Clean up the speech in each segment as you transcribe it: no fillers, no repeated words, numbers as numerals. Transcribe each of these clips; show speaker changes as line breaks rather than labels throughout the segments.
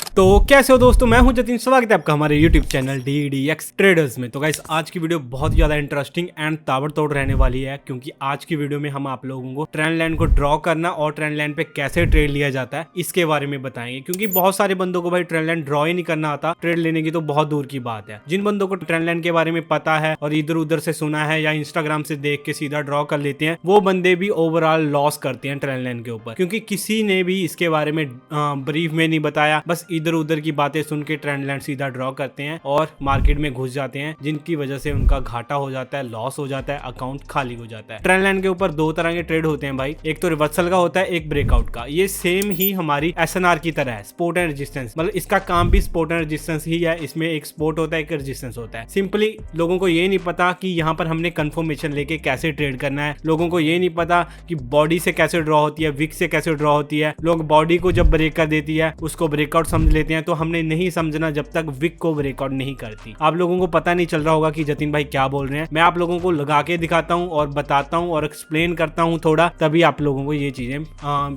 तो कैसे हो दोस्तों, मैं हूं जतिन, स्वागत है आपका हमारे यूट्यूब चैनल DDX ट्रेडर्स में। तो गाइस आज की वीडियो बहुत ज्यादा इंटरेस्टिंग एंड ताबड़तोड़ रहने वाली है, क्योंकि आज की वीडियो में हम आप लोगों को ट्रेंड लाइन को ड्रॉ करना और ट्रेंड लाइन पे कैसे ट्रेड लिया जाता है इसके बारे में बताएंगे। क्योंकि बहुत सारे बंदों को भाई ट्रेंड लाइन ड्रॉ ही नहीं करना आता, ट्रेड लेने की तो बहुत दूर की बात है। जिन बंदों को ट्रेंड लाइन के बारे में पता है और इधर उधर से सुना है या इंस्टाग्राम से देख के सीधा ड्रॉ कर लेते हैं, वो बंदे भी ओवरऑल लॉस करते हैं ट्रेंड लाइन के ऊपर, क्योंकि किसी ने भी इसके बारे में ब्रीफ में नहीं बताया। बस इधर उधर की बातें सुन के ट्रेंड लाइन सीधा ड्रॉ करते हैं और मार्केट में घुस जाते हैं, जिनकी वजह से उनका घाटा हो जाता है, लॉस हो जाता है, अकाउंट खाली हो जाता है। ट्रेंड लाइन के ऊपर दो तरह के ट्रेड होते हैं भाई, एक तो रिवर्सल का होता है, एक ब्रेकआउट का। ये सेम ही हमारी SNR की तरह है, सपोर्ट एंड रेजिस्टेंस। मतलब इसका काम भी सपोर्ट एंड रेजिस्टेंस ही है। इसमें एक सपोर्ट होता है, एक रेजिस्टेंस होता है। सिंपली लोगों को ये नहीं पता कि यहाँ पर हमने कंफर्मेशन लेके कैसे ट्रेड करना है। लोगों को ये नहीं पता कि बॉडी से कैसे ड्रॉ होती है, विक से कैसे ड्रॉ होती है। लोग बॉडी को जब ब्रेक कर देती है उसको ब्रेकआउट समझ लेते हैं। तो हमने नहीं समझना जब तक विक को ब्रेकआउट नहीं करती। आप लोगों को पता नहीं चल रहा होगा कि जतिन भाई क्या बोल रहे हैं। मैं आप लोगों को लगा के दिखाता हूँ और बताता हूँ और एक्सप्लेन करता हूँ थोड़ा, तभी आप लोगों को ये चीजें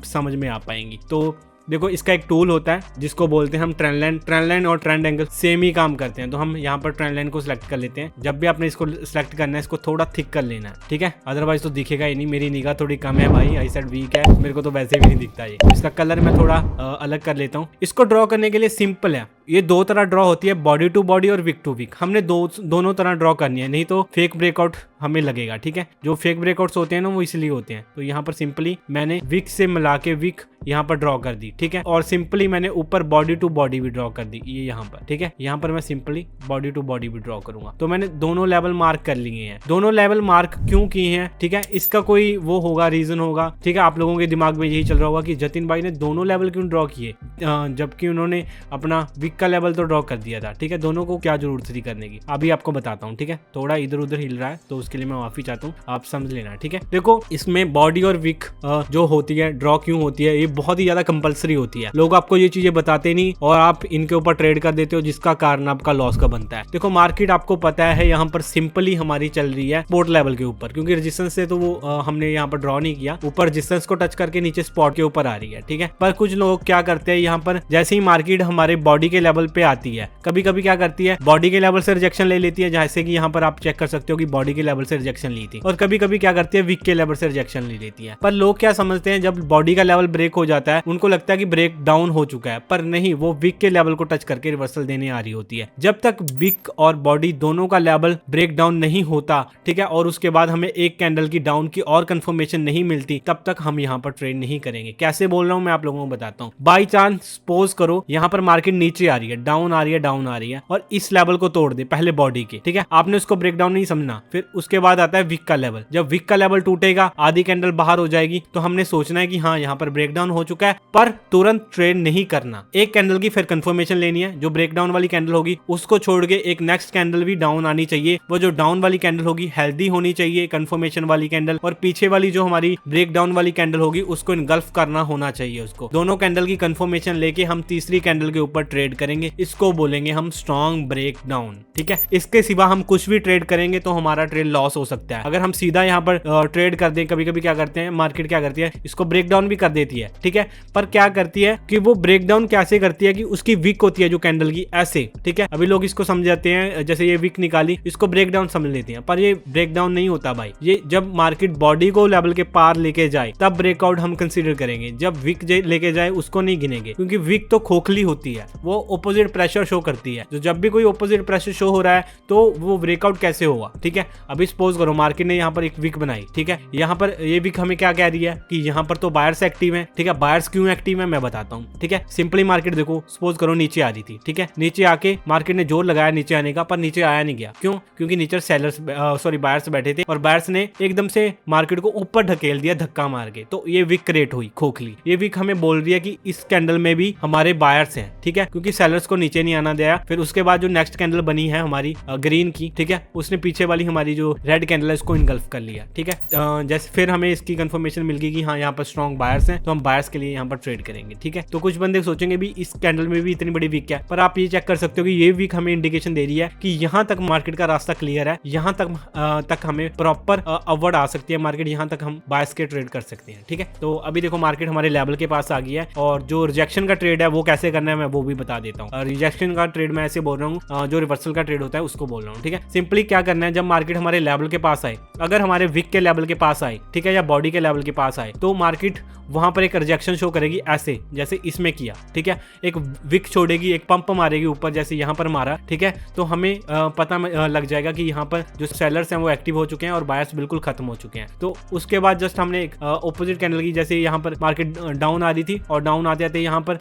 समझ में आ पाएंगी। तो देखो, इसका एक टूल होता है जिसको बोलते हैं हम ट्रेंड लाइन। ट्रेंड लाइन और ट्रेंड एंगल सेम ही काम करते हैं। तो हम यहाँ पर ट्रेंड लाइन को सिलेक्ट कर लेते हैं। जब भी आपने इसको सिलेक्ट करना है, इसको थोड़ा थिक कर लेना है, ठीक है, अदरवाइज तो दिखेगा ही नहीं। मेरी निगाह थोड़ी कम है भाई, आई साइड वीक है, मेरे को तो वैसे भी नहीं दिखता ये। इसका कलर मैं थोड़ा अलग कर लेता हूँ। इसको ड्रॉ करने के लिए सिंपल है, ये दो तरह ड्रॉ होती है, बॉडी टू बॉडी और विक टू विक। हमने दोनों तरह ड्रॉ करनी है, नहीं तो फेक ब्रेकआउट हमें लगेगा, ठीक है। जो फेक ब्रेकआउट्स होते हैं ना, वो इसलिए होते हैं। तो यहाँ पर सिंपली मैंने विक से मिला के विक यहाँ पर ड्रॉ कर दी, ठीक है। और सिंपली मैंने ऊपर बॉडी टू बॉडी भी ड्रॉ कर दी, ये यहाँ पर, ठीक है। यहाँ पर मैं सिंपली बॉडी टू बॉडी भी ड्रॉ करूंगा। तो मैंने दोनों लेवल मार्क कर लिए हैं। दोनों लेवल मार्क क्यों किए हैं, ठीक है, इसका कोई वो होगा, रीजन होगा, ठीक है। आप लोगों के दिमाग में यही चल रहा होगा कि जतिन भाई ने दोनों लेवल क्यों ड्रॉ किए, जबकि उन्होंने अपना विक का लेवल तो ड्रॉ कर दिया था, ठीक है। दोनों को क्या जरूरत थी करने की, अभी आपको बताता हूँ, ठीक है। थोड़ा इधर उधर हिल रहा है तो उसके लिए मैं माफी चाहता हूँ, आप समझ लेना, ठीक है। देखो, इसमें बॉडी और विक जो होती है, ड्रॉ क्यों होती है, ये बहुत ही ज्यादा कंपलसरी होती है। लोग आपको ये चीजें बताते नहीं और आप इनके ऊपर ट्रेड कर देते हो, जिसका कारण आपका लॉस का बनता है। देखो, मार्केट आपको पता है यहाँ पर सिंपली हमारी चल रही है स्पॉट लेवल के ऊपर, क्योंकि रेजिस्टेंस से तो वो हमने यहाँ पर ड्रॉ नहीं किया, ऊपर रेजिस्टेंस को टच करके नीचे स्पॉट के ऊपर आ रही है, ठीक है। पर कुछ लोग क्या करते हैं, यहाँ पर जैसे ही मार्केट हमारे बॉडी के लेवल पे आती है, कभी कभी क्या करती है, बॉडी के लेवल से रिजेक्शन ले लेती है, जैसे कि यहाँ पर आप चेक कर सकते हो कि बॉडी के लेवल से रिजेक्शन ली थी। और कभी कभी क्या करती है, विक के लेवल से रिजेक्शन ले लेती है। पर लोग क्या समझते हैं, जब बॉडी का लेवल ब्रेक हो जाता है, उनको लगता है कि ब्रेक डाउन हो चुका है, पर नहीं, वो विक के लेवल को टच करके रिवर्सल देने आ रही होती है। जब तक विक और बॉडी दोनों का लेवल ब्रेक डाउन नहीं होता, ठीक है, और उसके बाद हमें एक कैंडल की डाउन की और कंफर्मेशन नहीं मिलती, तब तक हम यहाँ पर ट्रेड नहीं करेंगे। कैसे बोल रहा हूँ मैं आप लोगों को बताता हूँ। बाई चांस सपोज करो यहाँ पर मार्केट नीचे आ रही है, डाउन आ रही है, डाउन आ रही है, और इस लेवल को तोड़ दे पहले बॉडी के, ठीक है। आपने उसको ब्रेक डाउन नहीं समझना, फिर उसके बाद आता है विक का लेवल। जब विक का लेवल टूटेगा, आधी कैंडल बाहर हो जाएगी, तो हमने सोचना है कि हाँ, यहाँ पर ब्रेक डाउन हो चुका है, पर तुरंत ट्रेड नहीं करना। एक कैंडल की फिर कंफर्मेशन लेनी है, जो ब्रेक डाउन वाली कैंडल होगी उसको छोड़ के एक नेक्स्ट कैंडल भी डाउन आनी चाहिए। वो जो डाउन वाली कैंडल होगी हेल्दी होनी चाहिए, कंफर्मेशन वाली कैंडल, और पीछे वाली जो हमारी ब्रेक डाउन वाली कैंडल होगी उसको इनगल्फ करना होना चाहिए। उसको दोनों कैंडल की कंफर्मेशन लेके हम तीसरी कैंडल के ऊपर ट्रेड करेंगे, इसको बोलेंगे हम स्ट्रॉन्ग ब्रेक डाउन, ठीक है। इसके सिवा हम कुछ भी ट्रेड करेंगे तो हमारा ट्रेड लॉस हो सकता है। अगर हम सीधा यहाँ पर ट्रेड कर दें, कभी कभी क्या करते हैं, मार्केट क्या करती है, इसको ब्रेक डाउन भी कर देती है, ठीक है। पर क्या करती है कि वो ब्रेक डाउन कैसे करती है कि उसकी विक होती है जो कैंडल की, ऐसे, ठीक है। अभी लोग इसको समझ जाते हैं, जैसे ये विक निकाली, इसको ब्रेक डाउन समझ लेते हैं, पर ये ब्रेक डाउन नहीं होता भाई। ये जब मार्केट बॉडी को लेवल के पार लेके जाए तब ब्रेकआउट हम कंसीडर करेंगे, जब विक लेके जाए उसको नहीं गिनेंगे, क्योंकि विक तो खोखली होती है, वो ऑपोजिट प्रेशर शो करती है। तो जब भी कोई ऑपोजिट प्रेशर शो हो रहा है तो वो ब्रेकआउट कैसे होगा, ठीक है। अभी सपोज करो मार्केट ने यहाँ पर एक विक बनाई, ठीक है। यहाँ पर ये विक हमें क्या कह रही है कि यहाँ पर तो बायर्स एक्टिव है, ठीक है। बायर्स क्यों एक्टिव है मैं बताता हूँ, ठीक है। सिंपली मार्केट देखो, सपोज करो नीचे आ रही थी, ठीक है। नीचे आके मार्केट ने जोर लगाया नीचे आने का, पर नीचे आया नहीं गया, क्यों? क्योंकि नीचे सेलर्स बायर्स बैठे थे और बायर्स ने एकदम से मार्केट को ऊपर ढकेल दिया धक्का मार के, तो ये विक क्रिएट हुई खोखली। ये विक हमें बोल रही है कि इस कैंडल में भी हमारे बायर्स हैं, ठीक है, क्योंकि सेलर्स को नीचे नहीं आना दिया। फिर उसके बाद जो नेक्स्ट कैंडल बनी है हमारी ग्रीन की, ठीक है, उसने पीछे वाली हमारी जो रेड कैंडल है इसको इनगल्फ कर लिया, ठीक है। जैसे फिर हमें इसकी कंफर्मेशन मिल गई कि हाँ यहाँ पर स्ट्रॉन्ग बायर्स हैं, तो हम बायर्स के लिए यहाँ पर ट्रेड करेंगे, ठीक है। तो कुछ बंदे सोचेंगे भी इस कैंडल में भी इतनी बड़ी वीक है, पर आप ये चेक कर सकते हो कि ये वीक हमें इंडिकेशन दे रही है कि यहाँ तक मार्केट का रास्ता क्लियर है, यहाँ तक हमें प्रॉपर अपवर्ड आ सकती है मार्केट, यहाँ तक हम बायर्स के ट्रेड कर सकते हैं, ठीक है। तो अभी देखो मार्केट हमारे लेवल के पास आ गई है, और जो रिजेक्शन का ट्रेड है वो कैसे करना है मैं वो भी बता देता हूँ। रिजेक्शन का ट्रेड मैं ऐसे बोल रहा हूँ, जो रिवर्सल का ट्रेड होता है उसको बोल रहा हूँ, ठीक है। सिंपली क्या करना है, जब मार्केट हमारे लेवल के पास आए, अगर हमारे विक के लेवल के पास आए, ठीक है, या बॉडी के लेवल के पास आए, तो मार्केट वहां पर एक रिजेक्शन शो करेगी ऐसे जैसे इसमें किया, ठीक है। एक विक छोड़ेगी, एक पंप मारेगी ऊपर जैसे यहाँ पर मारा, ठीक है। तो हमें पता लग जाएगा कि यहाँ पर जो सेलर्स हैं वो एक्टिव हो चुके हैं और बायर्स बिल्कुल खत्म हो चुके हैं। तो उसके बाद जस्ट हमने एक ऑपोजिट कैंडल की, जैसे यहाँ पर मार्केट डाउन आ रही थी और डाउन आते आते यहाँ पर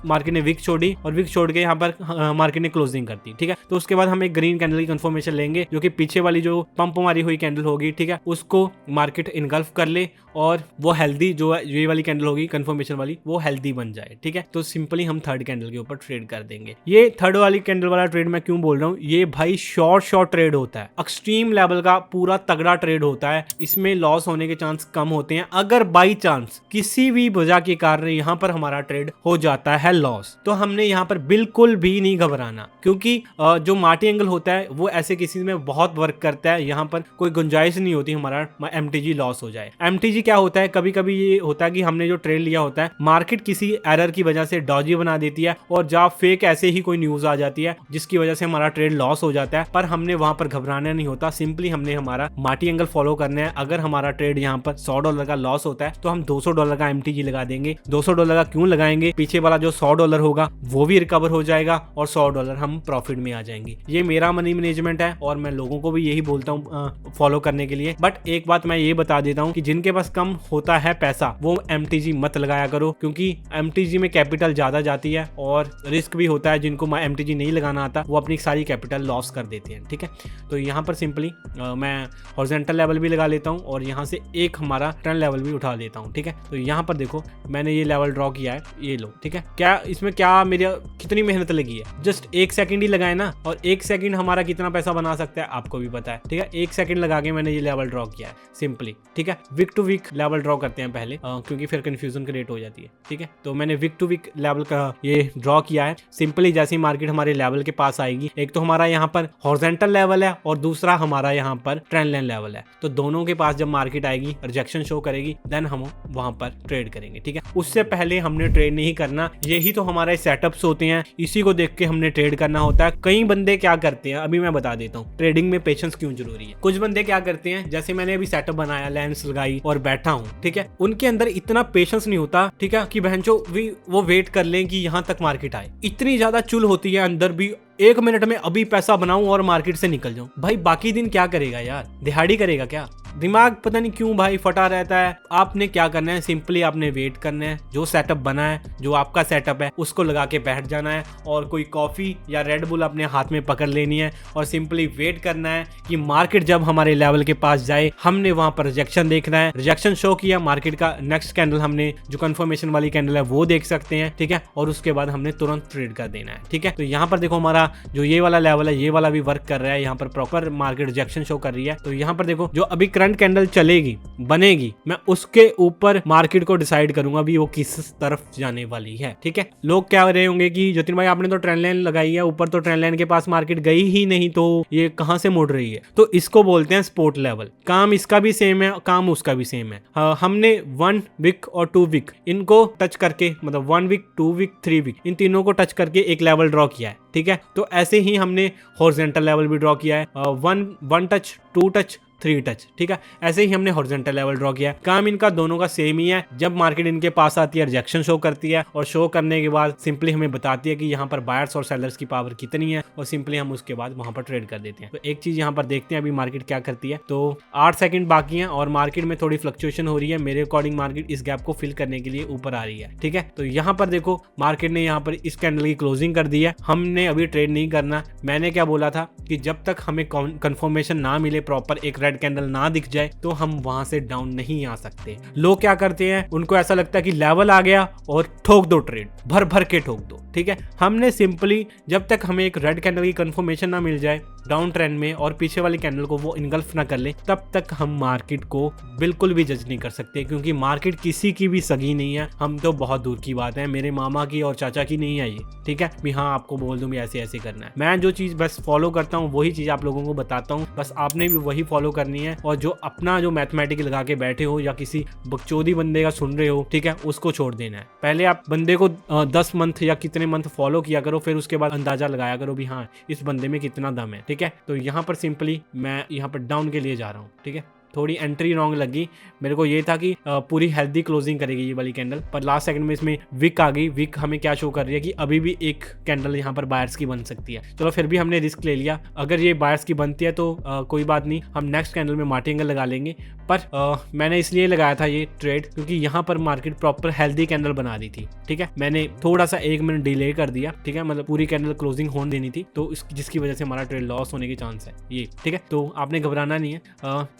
मार्केट ने विक छोड़ी और विक छोड़ के यहाँ पर मार्केट ने क्लोजिंग कर दी, ठीक है। तो उसके बाद हम एक ग्रीन कैंडल की कंफर्मेशन लेंगे, जो कि पीछे वाली जो पंप मारी हुई कैंडल होगी, ठीक है, उसको मार्केट इनगल्फ कर ले और वो हेल्दी जो ये वाली कैंडल होगी कंफर्मेशन वाली वो हेल्दी बन जाए, ठीक है। तो सिंपली हम थर्ड कैंडल के ऊपर ट्रेड कर देंगे। ये थर्ड वाली कैंडल वाला ट्रेड मैं क्यों बोल रहा हूँ, ये भाई शॉर्ट ट्रेड होता है, एक्सट्रीम लेवल का पूरा तगड़ा ट्रेड होता है। इसमें लॉस होने के चांस कम होते हैं। अगर बाई चांस किसी भी वजह के कारण यहाँ पर हमारा ट्रेड हो जाता है लॉस, तो हमने यहाँ पर बिल्कुल भी नहीं घबराना, क्योंकि जो मार्टी एंगल होता है वो ऐसे किसी में बहुत वर्क करता है। यहाँ पर कोई गुंजाइश नहीं होती हमारा MTG लॉस हो जाए। MTG क्या होता है, कभी कभी ये होता है कि हमने जो ट्रेड लिया होता है मार्केट किसी एरर की वजह से डॉजी बना देती है और जहाँ फेक ऐसे ही कोई न्यूज आ जाती है जिसकी वजह से हमारा ट्रेड लॉस हो जाता है। पर हमने वहां पर घबराना नहीं होता, सिंपली हमने हमारा मार्टी एंगल फॉलो करना है। अगर हमारा ट्रेड यहाँ पर $100 का लॉस होता है तो हम $200 का MTG लगा देंगे। $200 का क्यों लगाएंगे, पीछे वाला जो $100 होगा वो भी रिकवर हो जाएगा और $100 हम प्रॉफिट में आ जाएंगे। ये मेरा मनी मैनेजमेंट है और मैं लोगों को भी यही बोलता हूँ फॉलो करने के लिए। बट एक बात मैं ये बता देता हूँ कि जिनके पास कम होता है पैसा वो MTG मत लगाया करो, क्योंकि MTG में कैपिटल ज्यादा जाती है और रिस्क भी होता है। जिनको MTG नहीं लगाना आता वो अपनी सारी कैपिटल लॉस कर देते हैं, ठीक है। तो यहाँ पर सिंपली मैं हॉरिजॉन्टल लेवल भी लगा लेता हूँ और यहाँ से एक हमारा ट्रेंड लेवल भी उठा लेता हूँ, ठीक है। तो यहाँ पर देखो मैंने ये लेवल ड्रॉ किया है, ये लो, ठीक है। क्या इसमें क्या मेरी कितनी मेहनत लगी है, जस्ट 1 सेकंड ही लगाए ना, और 1 सेकंड हमारा कितना पैसा बना सकता है आपको भी पता है, ठीक है। 1 सेकंड लगा के मैंने ये लेवल ड्रॉ किया है सिंपली, ठीक है। Weak to weak level draw करते हैं पहले, क्योंकि फिर कंफ्यूजन क्रिएट हो जाती है, ठीक है। तो मैंने वीक टू वीक लेवल का ये ड्रॉ किया है। सिंपली जैसे ही मार्केट हमारे लेवल के पास आएगी, एक तो हमारा यहाँ पर हॉरिजॉन्टल लेवल है और दूसरा हमारा यहाँ पर ट्रेंड लाइन लेवल है, तो दोनों के पास जब मार्केट आएगी रिजेक्शन शो करेगी, देन हम वहां पर ट्रेड करेंगे, ठीक है। उससे पहले हमने ट्रेड नहीं करना। यही तो हमारे सेटअप्स होते हैं, इसी को देख के हमने ट्रेड करना होता है। कई बंदे क्या करते हैं, अभी मैं बता देता हूँ ट्रेडिंग में पेशेंस क्यों जरूरी है। कुछ बंदे क्या करते हैं, जैसे मैंने अभी सेटअप बनाया, लेंस लगाई और बैठा हूँ, ठीक है, उनके अंदर इतना पेशेंस नहीं होता, ठीक है, कि बहनचो वो वेट कर लें कि यहाँ तक मार्केट आए। इतनी ज्यादा चुल होती है अंदर भी, 1 मिनट में अभी पैसा बनाऊं और मार्केट से निकल जाऊं। भाई बाकी दिन क्या करेगा यार, दिहाड़ी करेगा क्या? दिमाग पता नहीं क्यों भाई फटा रहता है। आपने क्या करना है, सिंपली आपने वेट करना है। जो सेटअप बना है, जो आपका सेटअप है, उसको लगा के बैठ जाना है और कोई कॉफी या रेड बुल अपने हाथ में पकड़ लेनी है और सिंपली वेट करना है कि मार्केट जब हमारे लेवल के पास जाए, हमने वहां पर रिजेक्शन देखना है। रिजेक्शन शो किया मार्केट का, नेक्स्ट कैंडल हमने जो कंफर्मेशन वाली कैंडल है वो देख सकते हैं, ठीक है, और उसके बाद हमने तुरंत ट्रेड कर देना है, ठीक है। तो यहाँ पर देखो हमारा जो ये वाला लेवल है, ये वाला भी वर्क कर रहा है, यहाँ पर प्रॉपर मार्केट रिजेक्शन शो कर रही है। तो यहाँ पर देखो जो अभी करंट कैंडल चलेगी, बनेगी, मैं उसके ऊपर मार्केट को डिसाइड करूंगा भी वो किस तरफ जाने वाली है, ठीक है। लोग क्या रहे होंगे कि जतिन भाई आपने तो ट्रेंड लाइन लगाई है, ऊपर तो ट्रेंड लाइन के पास मार्केट गई ही नहीं, तो ये कहां से मुड़ रही है? तो इसको बोलते हैं स्पोर्ट लेवल। काम इसका भी सेम है, काम उसका भी सेम है। हमने 1 वीक और 2 वीक इनको टच करके, मतलब 1 वीक, 2 वीक, 3 वीक, इन तीनों को टच करके एक लेवल ड्रॉ किया है, ठीक है। तो ऐसे ही हमने हॉरिजॉन्टल लेवल भी ड्रॉ किया है, 1 टच, 2 टच, 3 टच, ठीक है। ऐसे ही हमने हॉरिजॉन्टल लेवल ड्रॉ किया है। काम इनका दोनों का सेम ही है। जब मार्केट इनके पास आती है, रिजेक्शन शो करती है और शो करने के बाद सिंपली हमें बताती है कि यहाँ पर बायर्स और सेलर्स की पावर कितनी है और सिंपली हम उसके बाद वहां पर ट्रेड कर देते हैं। तो एक चीज यहाँ पर देखते हैं अभी मार्केट क्या करती है। तो 8 सेकंड बाकी है और मार्केट में थोड़ी फ्लक्चुएशन हो रही है। मेरे अकॉर्डिंग मार्केट इस गैप को फिल करने के लिए ऊपर आ रही है, ठीक है। तो यहाँ पर देखो मार्केट ने यहाँ पर इस कैंडल की क्लोजिंग कर दी है। हमने अभी ट्रेड नहीं करना। मैंने क्या बोला था कि जब तक हमें कंफर्मेशन ना मिले प्रॉपर एक रेड कैंडल ना दिख जाए तो हम वहां से डाउन नहीं आ सकते। लोग क्या करते हैं, उनको ऐसा लगता है कि लेवल आ गया और ठोक दो ट्रेड, भर भर के ठोक दो। ठीक है, हमने सिंपली जब तक हमें एक रेड कैंडल की कंफर्मेशन ना मिल जाए डाउन ट्रेंड में और पीछे वाली कैंडल को वो इनगल्फ ना कर ले, तब तक हम मार्केट को बिल्कुल भी जज नहीं कर सकते, क्योंकि मार्केट किसी की भी सगी नहीं है। हम तो बहुत दूर की बात है, मेरे मामा की और चाचा की नहीं है ये। ठीक है, भी हाँ आपको बोल दूं भी ऐसे ऐसे करना है। मैं जो चीज बस फॉलो करता हूँ वही चीज आप लोगों को बताता हूँ, बस आपने भी वही फॉलो करनी है। और जो अपना जो मैथमेटिक लगा के बैठे हो या किसी बकचोदी बंदे का सुन रहे हो, ठीक है, उसको छोड़ देना है। पहले आप बंदे को 10 मंथ या कितने मंथ फॉलो किया करो, फिर उसके बाद अंदाजा लगाया करो भी हाँ इस बंदे में कितना दम है। ठीक है, तो यहाँ पर सिंपली मैं यहाँ पर डाउन के लिए जा रहा हूँ। ठीक है, थोड़ी एंट्री रॉन्ग लगी, मेरे को ये था कि पूरी हेल्दी क्लोजिंग करेगी ये वाली कैंडल, पर लास्ट सेकंड में इसमें विक आ गई। विक हमें क्या शो कर रही है कि अभी भी एक कैंडल यहाँ पर बायर्स की बन सकती है। चलो फिर भी हमने रिस्क ले लिया, अगर ये बायर्स की बनती है तो कोई बात नहीं, हम नेक्स्ट कैंडल में मार्टी एंगल लगा लेंगे। पर मैंने इसलिए लगाया था ये ट्रेड क्योंकि यहाँ पर मार्केट प्रॉपर हेल्दी कैंडल बना रही थी। ठीक है, मैंने थोड़ा सा 1 मिनट डिले कर दिया। ठीक है, मतलब पूरी कैंडल क्लोजिंग होने देनी थी, तो जिसकी वजह से हमारा ट्रेड लॉस होने की चांस है ये। ठीक है, तो आपने घबराना नहीं है।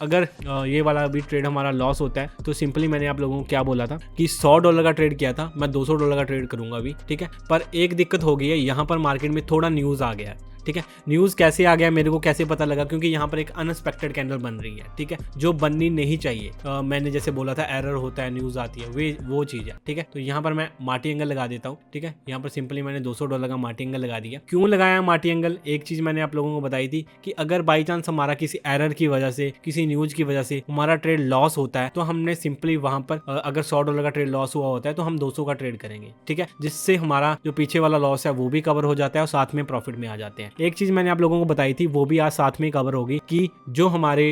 अगर ये वाला भी ट्रेड हमारा लॉस होता है तो सिंपली मैंने आप लोगों को क्या बोला था कि $100 का ट्रेड किया था, मैं $200 का ट्रेड करूंगा अभी। ठीक है, पर एक दिक्कत हो गई है, यहाँ पर मार्केट में थोड़ा न्यूज़ आ गया है। ठीक है, न्यूज़ कैसे आ गया मेरे को कैसे पता लगा, क्योंकि यहाँ पर एक अनएक्सपेक्टेड कैंडल बन रही है। ठीक है, जो बननी नहीं चाहिए। मैंने जैसे बोला था एरर होता है, न्यूज़ आती है, वो चीज़ है। ठीक है, तो यहाँ पर मैं मार्टी एंगल लगा देता हूँ। ठीक है, यहाँ पर सिंपली मैंने $200 का मार्टी एंगल लगा दिया। क्यों लगाया मार्टी एंगल, एक चीज़ मैंने आप लोगों को बताई थी कि अगर बाई चांस हमारा किसी एरर की वजह से, किसी न्यूज़ की वजह से हमारा ट्रेड लॉस होता है, तो हमने सिंपली वहाँ पर अगर $100 का ट्रेड लॉस हुआ होता है तो हम 200 का ट्रेड करेंगे। ठीक है, जिससे हमारा जो पीछे वाला लॉस है वो भी कवर हो जाता है और साथ में प्रॉफिट में आ जाते हैं। एक चीज़ मैंने आप लोगों को बताई थी वो भी आज साथ में कवर होगी कि जो हमारे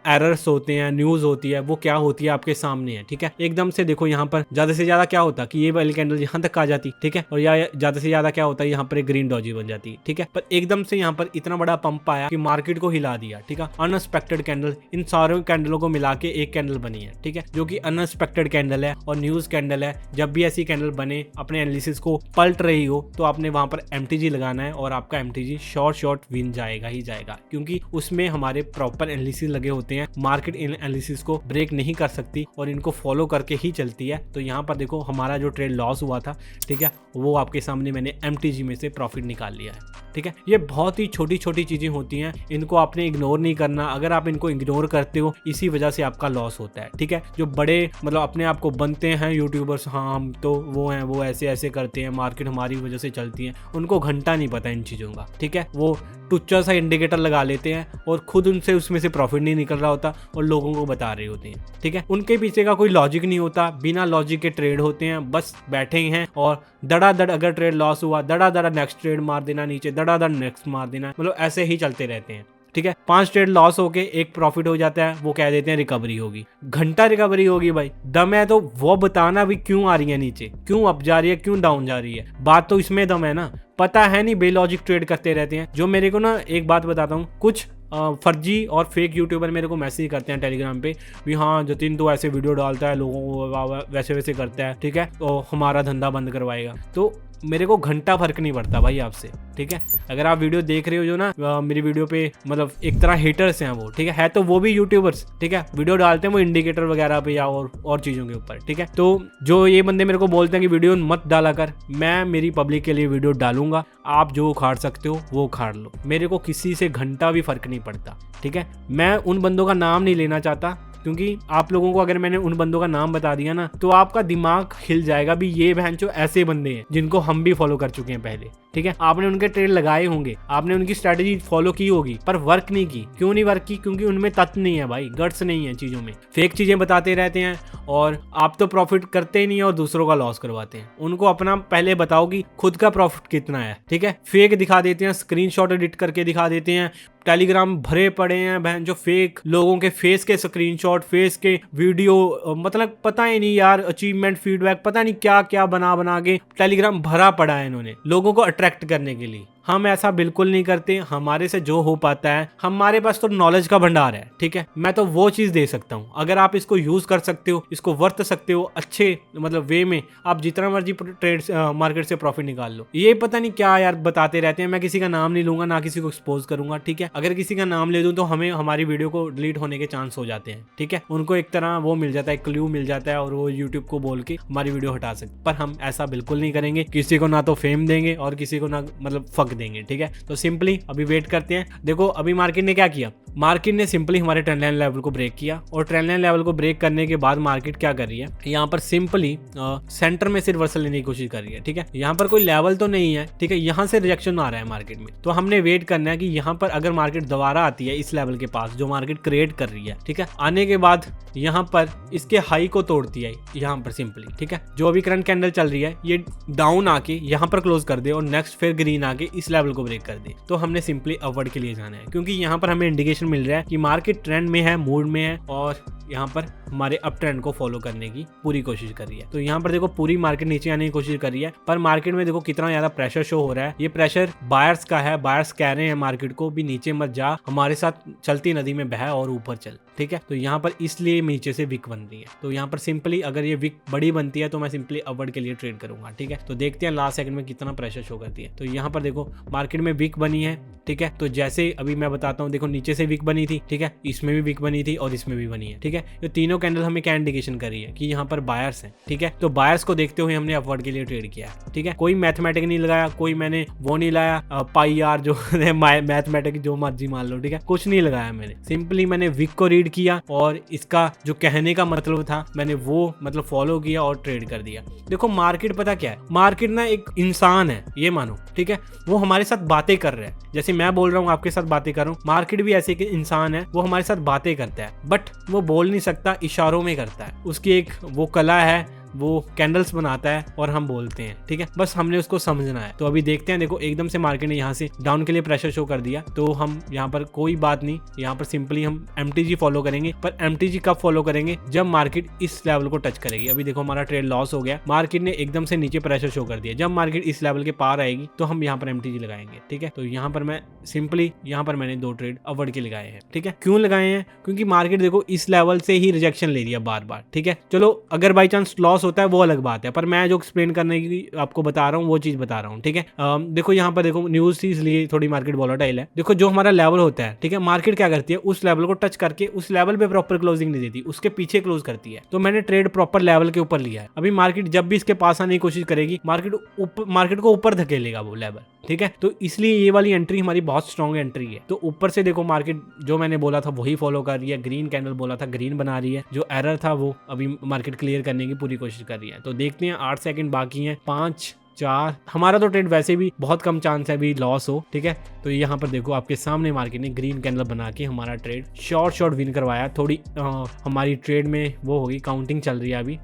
एरर्स होते हैं, न्यूज़ होती है, वो क्या होती है आपके सामने है। ठीक है, एकदम से देखो यहाँ पर ज्यादा से ज्यादा क्या होता कि ये वाली कैंडल यहाँ तक आ जाती। ठीक है, और या ज्यादा से ज्यादा क्या होता है यहाँ पर एक ग्रीन डॉजी बन जाती है। ठीक है, पर एकदम से यहाँ पर इतना बड़ा पंप आया कि मार्केट को हिला दिया। ठीक है, अनएक्सपेक्टेड कैंडल, इन सारे कैंडलों को मिला के एक कैंडल बनी है। ठीक है, जो कि अनएक्सपेक्टेड कैंडल है और न्यूज़ कैंडल है। जब भी ऐसी कैंडल बने, अपने एनालिसिस को पलट रही हो, तो आपने वहां पर MTG लगाना है और आपका MTG शॉर्ट विन जाएगा ही जाएगा, क्योंकि उसमें हमारे प्रॉपर एनालिसिस लगे होते हैं। मार्केट इन एनालिसिस को ब्रेक नहीं कर सकती और इनको फॉलो करके ही चलती है। तो यहाँ पर देखो हमारा जो ट्रेड लॉस हुआ था, ठीक है, वो आपके सामने मैंने MTG में से प्रॉफिट निकाल लिया है। ठीक है, ये बहुत ही छोटी छोटी चीजें होती हैं, इनको आपने इग्नोर नहीं करना। अगर आप इनको इग्नोर करते हो, इसी वजह से आपका लॉस होता है। ठीक है, जो बड़े मतलब अपने आप को बनते हैं यूट्यूबर्स, हाँ हम तो वो हैं, वो ऐसे ऐसे करते हैं, मार्केट हमारी वजह से चलती है, उनको घंटा नहीं पता इन चीज़ों का। ठीक है, वो टुच्चा सा इंडिकेटर लगा लेते हैं और खुद उनसे उसमें से प्रॉफिट नहीं निकल रहा होता और लोगों को बता रहे होते हैं। ठीक है, उनके पीछे का कोई लॉजिक नहीं होता, बिना लॉजिक के ट्रेड होते हैं, बस बैठे हैं और दड़ादड़ अगर ट्रेड लॉस हुआ, दड़ादड़ नेक्स्ट ट्रेड मार देना नीचे, दड़ादड़ नेक्स्ट मार देना, मतलब ऐसे ही चलते रहते हैं। ठीक है, 5 ट्रेड लॉस होके एक प्रॉफिट हो जाता है, वो कह देते हैं रिकवरी होगी। घंटा रिकवरी होगी भाई, दम है तो वो बताना भी क्यों आ रही है नीचे, क्यों अप जा रही है, क्यों डाउन जा रही है, बात तो इसमें दम है ना। पता है नहीं, बेलॉजिक ट्रेड करते रहते हैं। जो मेरे को ना एक बात बताता हूँ, कुछ फर्जी और फेक यूट्यूबर मेरे को मैसेज करते हैं टेलीग्राम पे भी हाँ जतिन तो ऐसे वीडियो डालता है, लोगों को वैसे वैसे करता है, ठीक है, तो हमारा धंधा बंद करवाएगा। तो मेरे को घंटा फर्क नहीं पड़ता भाई आपसे। ठीक है, अगर आप वीडियो देख रहे हो जो ना मेरी वीडियो पे, मतलब एक तरह हेटर्स हैं वो, ठीक है तो वो भी यूट्यूबर्स, ठीक है, वीडियो डालते हैं वो इंडिकेटर वगैरह पे या और चीज़ों के ऊपर। ठीक है, तो जो ये बंदे मेरे को बोलते हैं कि वीडियो मत डाला कर, मैं मेरी पब्लिक के लिए वीडियो डालूंगा, आप जो उखाड़ सकते हो वो उखाड़ लो, मेरे को किसी से घंटा भी फर्क नहीं पड़ता। ठीक है, मैं उन बंदों का नाम नहीं लेना चाहता, क्योंकि आप लोगों को अगर मैंने उन बंदों का नाम बता दिया ना तो आपका दिमाग हिल जाएगा भी ये बहनचो ऐसे बंदे हैं जिनको हम भी फॉलो कर चुके हैं पहले। ठीक है, आपने उनके ट्रेड लगाए होंगे, आपने उनकी स्ट्रेटेजी फॉलो की होगी, पर वर्क नहीं की। क्यों नहीं वर्क की? क्योंकि उनमें तत्व नहीं है भाई, गट्स नहीं है चीजों में, फेक चीजें बताते रहते हैं और आप तो प्रॉफिट करते ही नहीं और दूसरों का लॉस करवाते हैं। उनको अपना पहले बताओ कि खुद का प्रॉफिट कितना है। ठीक है, फेक दिखा देते हैं, स्क्रीनशॉट एडिट करके दिखा देते हैं, टेलीग्राम भरे पड़े हैं बहन जो फेक लोगों के फेस के स्क्रीनशॉट, फेस के वीडियो, मतलब पता ही नहीं यार, अचीवमेंट फीडबैक, पता नहीं क्या क्या बना बना के टेलीग्राम भरा पड़ा है इन्होंने लोगों को अट्रैक्ट करने के लिए। हम ऐसा बिल्कुल नहीं करते। हमारे से जो हो पाता है, हमारे पास तो नॉलेज का भंडार है, ठीक है, मैं तो वो चीज दे सकता हूँ। अगर आप इसको यूज कर सकते हो, इसको वर्त सकते हो अच्छे मतलब वे में, आप जितना मर्जी ट्रेड मार्केट से प्रॉफिट निकाल लो। ये पता नहीं क्या यार बताते रहते हैं। मैं किसी का नाम नहीं लूंगा, ना किसी को एक्सपोज करूंगा, ठीक है। अगर किसी का नाम ले दूं तो हमें हमारी वीडियो को डिलीट होने के चांस हो जाते हैं, ठीक है। उनको एक तरह वो मिल जाता है, क्लू मिल जाता है, और वो यूट्यूब को बोल के हमारी वीडियो हटा सकते। पर हम ऐसा बिल्कुल नहीं करेंगे। किसी को ना तो फेम देंगे और किसी को ना मतलब फक देंगे, ठीक है। तो सिंपली अभी वेट करते हैं। देखो अभी मार्केट ने क्या किया, मार्केट ने सिंपली हमारे ट्रेंड लाइन लेवल को ब्रेक किया, और ट्रेंड लाइन लेवल को ब्रेक करने के बाद मार्केट क्या कर रही है, यहाँ पर सिंपली सेंटर में से रिवर्सल लेने की कोशिश कर रही है, ठीक है। यहाँ पर कोई लेवल तो नहीं है, ठीक है, यहाँ से रिजेक्शन आ रहा है मार्केट में। तो हमने वेट करना है कि यहाँ पर अगर मार्केट दोबारा आती है इस लेवल के पास जो मार्केट क्रिएट कर रही है, ठीक है, आने के बाद यहाँ पर इसके हाई को तोड़ती है यहाँ पर सिंपली, ठीक है। जो अभी करंट कैंडल चल रही है ये डाउन आके यहाँ पर क्लोज कर दे और नेक्स्ट फिर ग्रीन आके इस लेवल को ब्रेक कर दे, तो हमने सिंपली अपवर्ड के लिए जाना है, क्योंकि यहाँ पर हमें इंडिकेशन मिल रहा है कि मार्केट ट्रेंड में है, मूड में है, और यहाँ पर हमारे अप ट्रेंड को फॉलो करने की पूरी कोशिश कर रही है। तो यहाँ पर देखो पूरी मार्केट नीचे आने की कोशिश कर रही है, पर मार्केट में देखो कितना ज्यादा प्रेशर शो हो रहा है। ये प्रेशर बायर्स का है, बायर्स कह रहे हैं मार्केट को भी नीचे मत जा, हमारे साथ चलती नदी में बह और ऊपर चल, ठीक है। तो यहाँ पर इसलिए नीचे से विक बन रही है। तो यहाँ पर सिंपली अगर ये विक बड़ी बनती है तो मैं सिंपली अपवर्ड के लिए ट्रेड करूंगा, ठीक है। तो देखते हैं लास्ट सेकंड में कितना प्रेशर शो करती है। तो यहाँ पर देखो मार्केट में विक बनी है, ठीक है। तो जैसे अभी मैं बताता हूँ, देखो नीचे से विक बनी थी, ठीक है, इसमें भी विक बनी थी और इसमें भी बनी है, ठीक है। ये तीनों कैंडल हमें क्या इंडिकेशन कर रही है कि यहाँ पर बायर्स हैं, ठीक है। तो बायर्स को देखते हुए हमने अपवर्ड के लिए ट्रेड किया है, ठीक है। कोई मैथमेटिक नहीं लगाया, कोई मैंने वो नहीं लाया पाई आर जो मैथमेटिक जो मर्जी मान लो, ठीक है, कुछ नहीं लगाया मैंने। सिंपली मैंने विक को रीड किया और इसका जो कहने का मतलब था मैंने वो मतलब फॉलो किया और ट्रेड कर दिया। देखो मार्केट पता क्या है, मार्केट ना एक इंसान है, ये मानो, ठीक है। वो हमारे साथ बातें कर रहा है, जैसे मैं बोल रहा हूँ आपके साथ बातें कर रहा हूँ, मार्केट भी ऐसे कि इंसान है, वो हमारे साथ बातें करता है, बट वो बोल नहीं सकता, इशारों में करता है। उसकी एक वो कला है, वो कैंडल्स बनाता है और हम बोलते हैं, ठीक है। बस हमने उसको समझना है। तो अभी देखते हैं, देखो एकदम से मार्केट ने यहाँ से डाउन के लिए प्रेशर शो कर दिया, तो हम यहाँ पर कोई बात नहीं, यहाँ पर सिंपली हम MTG फॉलो करेंगे। पर MTG कब फॉलो करेंगे, जब मार्केट इस लेवल को टच करेगी। अभी देखो हमारा ट्रेड लॉस हो गया, मार्केट ने एकदम से नीचे प्रेशर शो कर दिया। जब मार्केट इस लेवल के पार आएगी तो हम यहाँ पर MTG लगाएंगे, ठीक है। तो यहाँ पर मैं सिंपली यहाँ पर मैंने 2 ट्रेड अपवर्ड के लगाए हैं, ठीक है। क्यों लगाए हैं, क्योंकि मार्केट देखो इस लेवल से ही रिजेक्शन ले रही है बार बार, ठीक है। चलो अगर बाई चांस लॉस होता है वो अलग बात है, पर मैं जो एक्सप्लेन करने की आपको बता रहा हूँ वो चीज बता रहा हूँ, ठीक है। देखो यहाँ पर देखो न्यूज थी इसलिए थोड़ी मार्केट वोलेटाइल है। देखो जो हमारा लेवल होता है, ठीक है, मार्केट क्या करती है, उस लेवल को टच करके उस लेवल पे प्रॉपर क्लोजिंग नहीं देती, उसके पीछे क्लोज करती है। तो मैंने ट्रेड प्रॉपर लेवल के ऊपर लिया है। अभी मार्केट जब भी इसके पास आने की कोशिश करेगी, मार्केट को ऊपर धकेलेगा वो लेवल, ठीक है। तो इसलिए ये वाली एंट्री हमारी बहुत स्ट्रॉन्ग एंट्री है। तो ऊपर से देखो मार्केट जो मैंने बोला था वही फॉलो कर रही है, ग्रीन कैंडल बोला था ग्रीन बना रही है, जो एरर था वो अभी मार्केट क्लियर करने की पूरी कोशिश कर रही है। तो देखते हैं 8 सेकंड बाकी हैं, 5 4, हमारा तो ट्रेड वैसे भी बहुत कम चांस है अभी लॉस हो, ठीक है। तो यहाँ पर देखो आपके सामने मार्केट ने ग्रीन कैंडल बना के हमारा ट्रेड शॉर्ट विन करवाया। थोड़ी हमारी ट्रेड में वो होगी, काउंटिंग चल रही है अभी,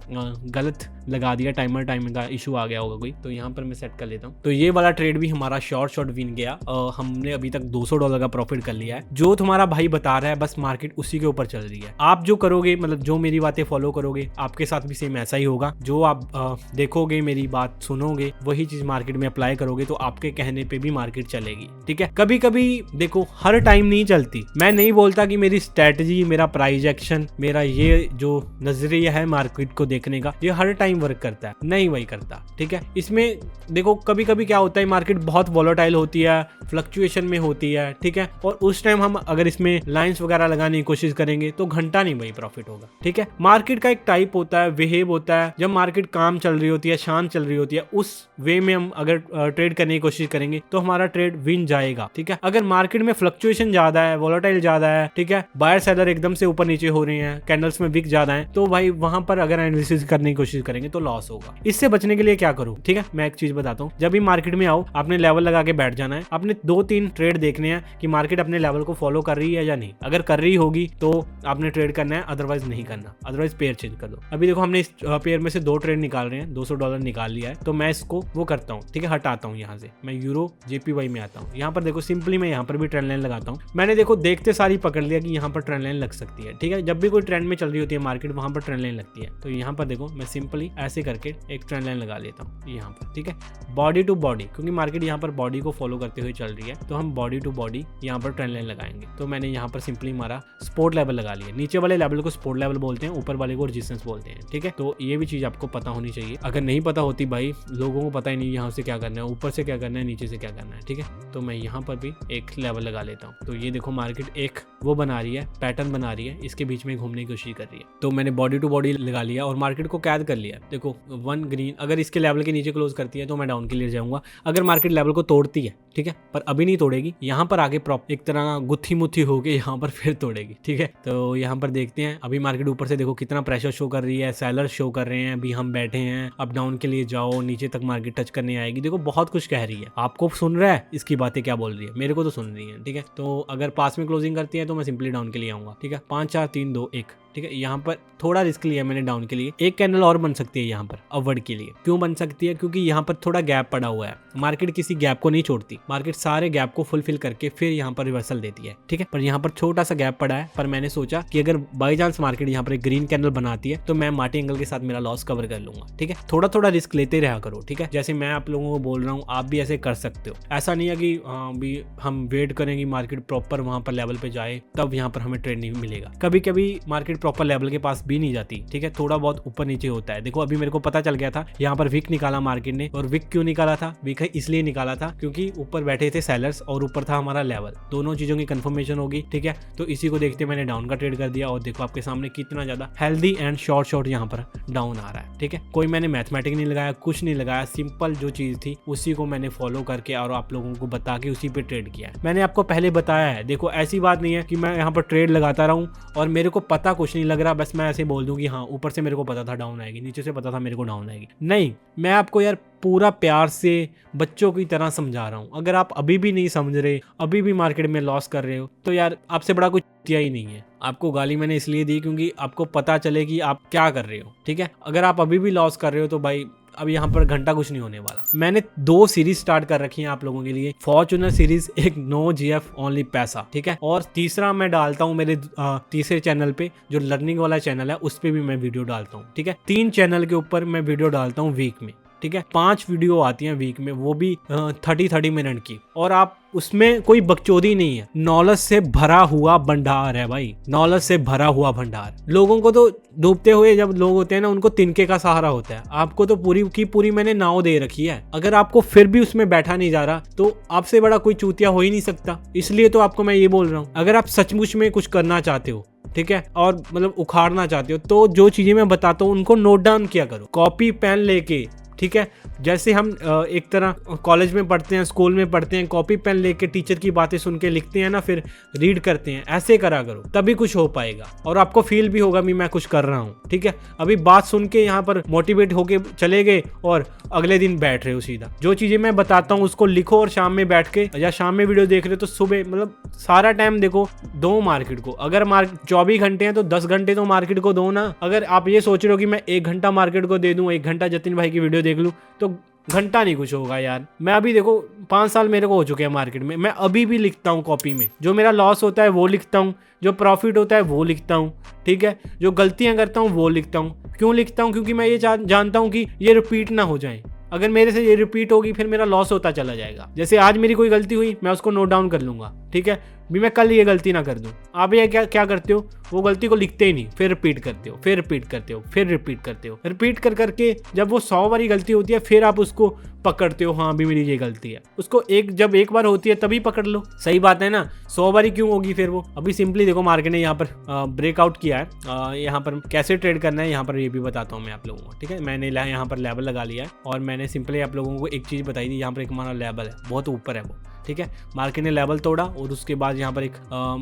गलत लगा दिया, टाइमिंग का इशू आ गया होगा कोई, तो यहाँ पर मैं सेट कर लेता हूँ। तो ये वाला ट्रेड भी हमारा शॉर्ट विन गया। हमने अभी तक $200 का प्रॉफिट कर लिया है। जो तुम्हारा भाई बता रहा है बस मार्केट उसी के ऊपर चल रही है। आप जो करोगे, मतलब जो मेरी बातें फॉलो करोगे, आपके साथ भी सेम ऐसा ही होगा। जो आप देखोगे, मेरी बात सुनोगे, वही चीज मार्केट में अप्लाई करोगे तो आपके कहने पे भी मार्केट चलेगी, ठीक है। कभी कभी देखो हर टाइम नहीं चलती। मैं नहीं बोलता कि मेरी स्ट्रेटजी, मेरा प्राइस एक्शन, मेरा ये जो नजरिया है मार्केट को देखने का, ये हर टाइम वर्क करता है, नहीं वही करता, ठीक है। इसमें देखो कभी कभी क्या होता है, मार्केट बहुत वॉलेटाइल होती है, फ्लक्चुएशन में होती है, ठीक है। और उस टाइम हम अगर इसमें लाइंस वगैरह लगाने की कोशिश करेंगे तो घंटा नहीं वही प्रॉफिट होगा, ठीक है। मार्केट का एक टाइप होता है, बिहेव होता है। जब मार्केट काम चल रही होती है, शांत चल रही होती है, उस वे में हम अगर ट्रेड करने की कोशिश करेंगे तो हमारा ट्रेड विन जाएगा, ठीक है। अगर मार्केट में फ्लक्चुएशन ज्यादा है, वॉलेटाइल ज्यादा है, ठीक है, बायर सेलर एकदम से ऊपर नीचे हो रहे हैं, कैंडल्स में विक ज्यादा है, तो भाई वहां पर अगर एनालिसिस करने की कोशिश करेंगे तो लॉस होगा। इससे बचने के लिए क्या करूं, ठीक है, मैं एक चीज बताता हूं। जब भी मार्केट में आओ, आपने लेवल लगा के बैठ जाना है। आपने 2-3 ट्रेड देखने हैं कि मार्केट अपने लेवल को फॉलो कर रही है या नहीं। अगर कर रही होगी तो आपने ट्रेड करना है, अदरवाइज नहीं करना, अदरवाइज पेयर चेंज कर दो। अभी देखो हमने इस पेयर में से 2 ट्रेड निकाल रहे हैं, $200 निकाल लिया है, तो मैं इसको वो करता हूँ, ठीक है, हटाता हूँ। यहाँ से मैं यूरो JPY में आता हूँ। यहाँ पर देखो सिंपली मैं यहाँ पर भी ट्रेंड लाइन लगाता हूँ। मैंने देखो देखते सारी पकड़ लिया कि यहाँ पर ट्रेंड लाइन लग सकती है, ठीक है। जब भी कोई ट्रेंड में चल रही होती है मार्केट, वहां पर ट्रेंड लाइन लगती है। तो यहाँ पर देखो मैं सिंपली सिंपली ऐसे करके एक ट्रेंड लाइन लगा लेता हूँ यहाँ पर, ठीक है, बॉडी टू बॉडी, क्योंकि मार्केट यहाँ पर बॉडी को फॉलो करते हुए चल रही है, तो हम बॉडी टू बॉडी यहाँ पर ट्रेंड लाइन लगाएंगे। तो मैंने यहाँ पर सिंपली मारा सपोर्ट लेवल लगा लिया। नीचे वाले लेवल को सपोर्ट लेवल बोलते हैं, ऊपर वाले को रेजिस्टेंस बोलते हैं, ठीक है। तो ये भी चीज आपको पता होनी चाहिए। अगर नहीं पता होती भाई, लोगों को पता ही नहीं यहाँ से क्या करना है, ऊपर से क्या करना है, नीचे से क्या करना है, ठीक है। तो मैं यहाँ पर भी एक लेवल लगा लेता हूँ। तो ये देखो मार्केट एक वो बना रही है, पैटर्न बना रही है, इसके बीच में घूमने की कोशिश कर रही है। तो मैंने बॉडी टू बॉडी लगा लिया और मार्केट को कैद कर लिया। देखो 1 ग्रीन अगर इसके लेवल के नीचे क्लोज करती है तो मैं डाउन के लिए जाऊंगा। अगर मार्केट लेवल को तोड़ती है, ठीक है, पर अभी नहीं तोड़ेगी, यहाँ पर आगे एक तरह गुत्थी मुत्थी होके यहाँ पर फिर तोड़ेगी, ठीक है। तो यहाँ पर देखते हैं, अभी मार्केट ऊपर से देखो कितना प्रेशर शो कर रही है, सेलर शो कर रहे हैं, अभी हम बैठे हैं, अब डाउन के लिए जाओ, नीचे तक मार्केट टच करने आएगी। देखो बहुत कुछ कह रही है, आपको सुन रहा है इसकी बातें क्या बोल रही है, मेरे को तो सुन रही है, ठीक है। तो अगर पास में क्लोजिंग करती है तो मैं सिंपली डाउन के लिए आऊंगा, ठीक है। 5 4 3 2 1, ठीक है। यहाँ पर थोड़ा रिस्क लिया मैंने डाउन के लिए। एक कैंडल और बन सकती है यहाँ पर अपवर्ड के लिए। क्यों बन सकती है? क्योंकि यहाँ पर थोड़ा गैप पड़ा हुआ है। मार्केट किसी गैप को नहीं छोड़ती, मार्केट सारे गैप को फुलफिल करके फिर यहाँ पर रिवर्सल देती है, ठीक है। पर यहाँ पर छोटा सा गैप पड़ा है, पर मैंने सोचा कि अगर बाई चांस मार्केट यहाँ पर एक ग्रीन कैंडल बनाती है तो मैं मार्टिन एंगल के साथ मेरा लॉस कवर कर लूंगा, ठीक है। थोड़ा थोड़ा रिस्क लेते रहा करो, ठीक है। जैसे मैं आप लोगों को बोल रहा हूँ, आप भी ऐसे कर सकते हो। ऐसा नहीं है कि भी हम वेट करेंगे मार्केट प्रॉपर वहां पर लेवल पे जाए तब यहाँ पर हमें ट्रेड नहीं मिलेगा। कभी कभी मार्केट प्रॉपर लेवल के पास भी नहीं जाती, ठीक है, थोड़ा बहुत ऊपर नीचे होता है। देखो अभी मेरे को पता चल गया था यहाँ पर विक निकाला मार्केट ने, और विक क्यों निकाला था? विक इसलिए निकाला था क्योंकि ऊपर बैठे थे सेलर्स और ऊपर था हमारा लेवल, दोनों चीजों की कंफर्मेशन होगी, ठीक है। तो इसी को देखते मैंने डाउन का ट्रेड कर दिया और देखो आपके सामने कितना ज्यादा हेल्दी एंड शॉर्ट यहाँ पर डाउन आ रहा है, ठीक है। कोई मैंने मैथमेटिक नहीं लगाया, कुछ नहीं लगाया, सिंपल जो चीज थी उसी को मैंने फॉलो करके और आप लोगों को बता के उसी पे ट्रेड किया है। मैंने आपको पहले बताया है, देखो ऐसी बात नहीं है कि मैं यहाँ पर ट्रेड लगाता रहूं और मेरे को पता कुछ नहीं लग रहा, बस मैं ऐसे बोल दूं कि हाँ ऊपर से मेरे को पता था डाउन आएगी, नीचे से पता था मेरे को डाउन आएगी। नहीं, मैं आपको यार पूरा प्यार से बच्चों की तरह समझा रहा हूँ। अगर आप अभी भी नहीं समझ रहे, अभी भी मार्केट में लॉस कर रहे हो, तो यार आपसे बड़ा कुछ किया ही नहीं है। आपको गाली मैंने इसलिए दी क्योंकि आपको पता चले कि आप क्या कर रहे हो, ठीक है। अगर आप अभी भी लॉस कर रहे हो तो भाई अब यहाँ पर घंटा कुछ नहीं होने वाला। मैंने 2 सीरीज स्टार्ट कर रखी है आप लोगों के लिए, फॉर्च्यूनर सीरीज, एक नो जीएफ ओनली पैसा, ठीक है। और तीसरा मैं डालता हूँ मेरे तीसरे चैनल पे, जो लर्निंग वाला चैनल है, उस पे भी मैं वीडियो डालता हूँ, ठीक है। 3 चैनल के ऊपर मैं वीडियो डालता हूँ वीक में, ठीक है। 5 वीडियो आती हैं वीक में, वो भी 30 मिनट की, और आप उसमें कोई बकचोदी नहीं है, नॉलेज से भरा हुआ भंडार है भाई, नॉलेज से भरा हुआ भंडार। लोगों को तो डूबते हुए जब लोग होते हैं ना, उनको तिनके का सहारा होता है, आपको तो पूरी की पूरी मैंने नाव दे रखी है। अगर आपको फिर भी उसमें बैठा नहीं जा रहा तो आपसे बड़ा कोई चूतिया हो ही नहीं सकता। इसलिए तो आपको मैं ये बोल रहा हूँ, अगर आप सचमुच में कुछ करना चाहते हो, ठीक है, और मतलब उखाड़ना चाहते हो, तो जो चीजें मैं बताता हूँ उनको नोट डाउन किया करो, कॉपी पेन लेके, ठीक है। जैसे हम एक तरह कॉलेज में पढ़ते हैं, स्कूल में पढ़ते हैं, कॉपी पेन लेके टीचर की बातें सुन के लिखते हैं ना, फिर रीड करते हैं, ऐसे करा करो, तभी कुछ हो पाएगा और आपको फील भी होगा मैं कुछ कर रहा हूँ, ठीक है। अभी बात सुन के यहाँ पर मोटिवेट होके चले गए और अगले दिन बैठ रहे हो सीधा। जो चीजें मैं बताता हूँ उसको लिखो और शाम में बैठ के, या शाम में वीडियो देख रहे हो तो सुबह, मतलब सारा टाइम देखो, दो मार्केट को। अगर 24 घंटे हैं तो 10 घंटे तो मार्केट को दो ना। अगर आप ये सोच रहे हो कि मैं 1 घंटा मार्केट को दे दूं, 1 घंटा जतिन भाई की वीडियो देख लूं, तो घंटा नहीं कुछ होगा यार। मैं अभी देखो 5 साल मेरे को हो चुके हैं मार्केट में, मैं अभी भी लिखता हूँ कॉपी में, जो मेरा लॉस होता है वो लिखता हूँ, जो प्रॉफिट होता है वो लिखता हूँ, ठीक है, जो गलतियां करता हूँ वो लिखता हूँ। क्यों लिखता हूँ? क्योंकि मैं ये जानता हूँ कि ये रिपीट ना हो जाए। अगर मेरे से ये रिपीट होगी फिर मेरा लॉस होता चला जाएगा। जैसे आज मेरी कोई गलती हुई, मैं उसको नोट डाउन कर लूंगा, ठीक है, भी मैं कल ये गलती ना कर दूं। आप ये क्या करते हो, वो गलती को लिखते ही नहीं, फिर रिपीट करते हो, फिर रिपीट करते हो, फिर रिपीट करते हो, रिपीट कर करके जब वो 100 बारी गलती होती है फिर आप उसको पकड़ते हो, हाँ भी मेरी ये गलती है। उसको जब एक बार होती है तभी पकड़ लो, सही बात है ना। 100 बारी क्यों होगी फिर वो। अभी सिंपली देखो मार्केट ने यहाँ पर ब्रेकआउट किया है, यहाँ पर कैसे ट्रेड करना है यहाँ पर ये भी बताता हूँ मैं आप लोगों को, ठीक है। मैंने यहाँ पर लेवल लगा लिया है और मैंने सिंपली आप लोगों को एक चीज बताई थी, यहाँ पर एक हमारा लेवल है, बहुत ऊपर है वो, ठीक है। मार्केट ने लेवल तोड़ा और उसके बाद यहाँ पर एक